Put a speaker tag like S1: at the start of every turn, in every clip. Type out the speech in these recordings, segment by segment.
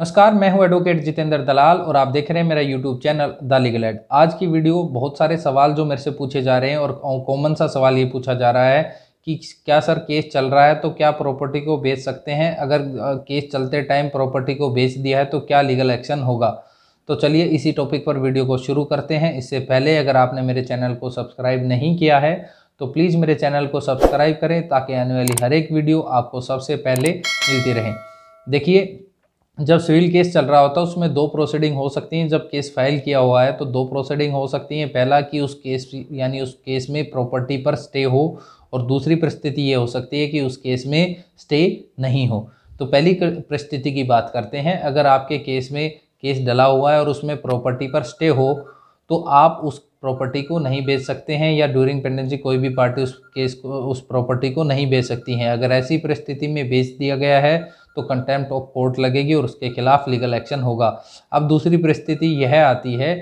S1: नमस्कार, मैं हूं एडवोकेट जितेंद्र दलाल और आप देख रहे हैं मेरा YouTube channel the legal aid. आज की वीडियो बहुत सारे सवाल जो मेरे से पूछे जा रहे हैं और कॉमन सा सवाल ये पूछा जा रहा है कि क्या सर केस चल रहा है तो क्या प्रॉपर्टी को बेच सकते हैं, अगर केस चलते टाइम प्रॉपर्टी को बेच दिया है तो क्या लीगल एक्शन होगा। तो चलिए इसी टॉपिक पर वीडियो को शुरू करते हैं। इससे पहले अगर आपने मेरे चैनल को सब्सक्राइब नहीं किया है तो प्लीज़ मेरे चैनल को सब्सक्राइब करें ताकि आने वाली हर एक वीडियो आपको सबसे पहले मिलती रहे। देखिए, जब सिविल केस चल रहा होता है उसमें दो प्रोसीडिंग हो सकती हैं। जब केस फाइल किया हुआ है तो दो प्रोसीडिंग हो सकती हैं। पहला कि उस केस में प्रॉपर्टी पर स्टे हो, और दूसरी परिस्थिति ये हो सकती है कि उस केस में स्टे नहीं हो। तो पहली परिस्थिति की बात करते हैं। अगर आपके केस में केस डला हुआ है और उसमें प्रॉपर्टी पर स्टे हो तो आप उस प्रॉपर्टी को नहीं बेच सकते हैं, या ड्यूरिंग पेंडेंसी कोई भी पार्टी उस प्रॉपर्टी को नहीं बेच सकती हैं। अगर ऐसी परिस्थिति में बेच दिया गया है तो कंटेम्प्ट ऑफ कोर्ट लगेगी और उसके खिलाफ लीगल एक्शन होगा। अब दूसरी परिस्थिति यह आती है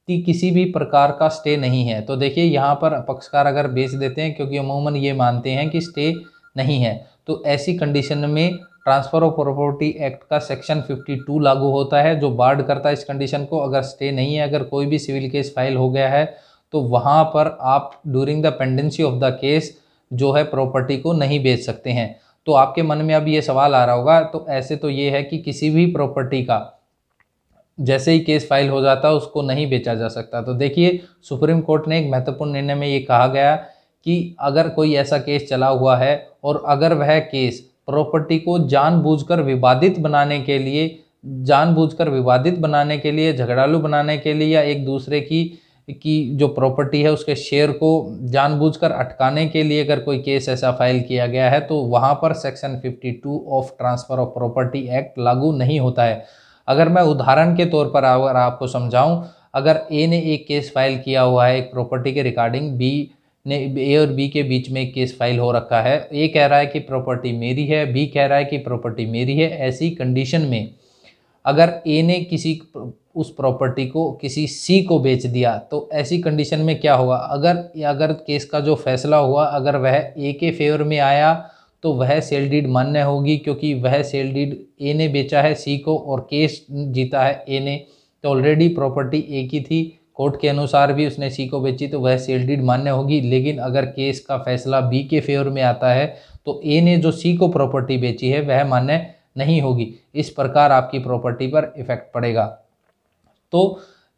S1: कि किसी भी प्रकार का स्टे नहीं है। तो देखिए, यहाँ पर पक्षकार अगर बेच देते हैं, क्योंकि अमूमन ये मानते हैं कि स्टे नहीं है, तो ऐसी कंडीशन में ट्रांसफर ऑफ प्रॉपर्टी एक्ट का सेक्शन 52 लागू होता है, जो बार्ड करता है इस कंडीशन को। अगर स्टे नहीं है, अगर कोई भी सिविल केस फाइल हो गया है तो वहाँ पर आप during the pendency of the case जो है प्रॉपर्टी को नहीं बेच सकते हैं। तो आपके मन में अब ये सवाल आ रहा होगा, तो ऐसे तो ये है कि किसी भी प्रॉपर्टी का जैसे ही केस फाइल हो जाता है उसको नहीं बेचा जा सकता। तो देखिए, सुप्रीम कोर्ट ने एक महत्वपूर्ण निर्णय में ये कहा गया कि अगर कोई ऐसा केस चला हुआ है और अगर वह केस प्रॉपर्टी को जानबूझकर विवादित बनाने के लिए, झगड़ालू बनाने के लिए, या एक दूसरे की जो प्रॉपर्टी है उसके शेयर को जानबूझकर अटकाने के लिए अगर कोई केस ऐसा फाइल किया गया है तो वहाँ पर section 52 of transfer of property act लागू नहीं होता है। अगर मैं उदाहरण के तौर पर अगर आपको समझाऊं, अगर ए ने एक केस फाइल किया हुआ है एक प्रॉपर्टी के रिगार्डिंग, ए और बी के बीच में एक केस फाइल हो रखा है। ए कह रहा है कि प्रॉपर्टी मेरी है, बी कह रहा है कि प्रॉपर्टी मेरी है। ऐसी कंडीशन में अगर ए ने उस प्रॉपर्टी को किसी सी को बेच दिया तो ऐसी कंडीशन में क्या होगा, अगर केस का जो फैसला हुआ अगर वह ए के फेवर में आया तो वह सेल डीड मान्य होगी, क्योंकि वह सेल डीड ए ने बेचा है सी को और केस जीता है ए ने। तो ऑलरेडी प्रॉपर्टी ए की थी, कोर्ट के अनुसार भी उसने सी को बेची तो वह सेल डीड मान्य होगी। लेकिन अगर केस का फैसला बी के फेवर में आता है तो ए ने जो सी को प्रॉपर्टी बेची है वह मान्य नहीं होगी। इस प्रकार आपकी प्रॉपर्टी पर इफेक्ट पड़ेगा। तो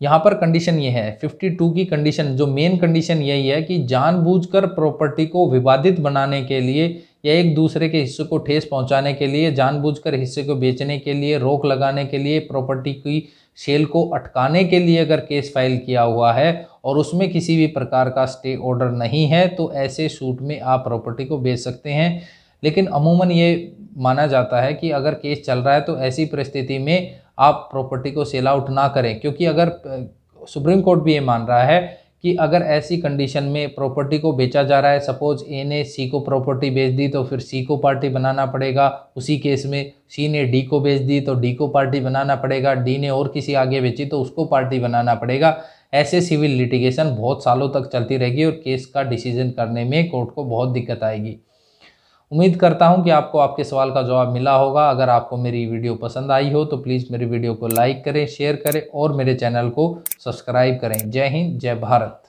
S1: यहाँ पर कंडीशन ये है 52 की कंडीशन, जो मेन कंडीशन यही है कि जानबूझकर प्रॉपर्टी को विवादित बनाने के लिए या एक दूसरे के हिस्से को ठेस पहुंचाने के लिए, जानबूझकर हिस्से को बेचने के लिए, रोक लगाने के लिए, प्रॉपर्टी की सेल को अटकाने के लिए अगर केस फाइल किया हुआ है और उसमें किसी भी प्रकार का स्टे ऑर्डर नहीं है तो ऐसे सूट में आप प्रॉपर्टी को बेच सकते हैं। लेकिन अमूमन ये माना जाता है कि अगर केस चल रहा है तो ऐसी परिस्थिति में आप प्रॉपर्टी को सेल आउट ना करें, क्योंकि अगर सुप्रीम कोर्ट भी ये मान रहा है कि अगर ऐसी कंडीशन में प्रॉपर्टी को बेचा जा रहा है, सपोज ए ने सी को प्रॉपर्टी बेच दी तो फिर सी को पार्टी बनाना पड़ेगा। उसी केस में सी ने डी को बेच दी तो डी को पार्टी बनाना पड़ेगा, डी ने और किसी आगे बेची तो उसको पार्टी बनाना पड़ेगा। ऐसे सिविल लिटिगेशन बहुत सालों तक चलती रहेगी और केस का डिसीजन करने में कोर्ट को बहुत दिक्कत आएगी। उम्मीद करता हूं कि आपको आपके सवाल का जवाब मिला होगा। अगर आपको मेरी वीडियो पसंद आई हो तो प्लीज़ मेरी वीडियो को लाइक करें, शेयर करें और मेरे चैनल को सब्सक्राइब करें। जय हिंद, जय भारत।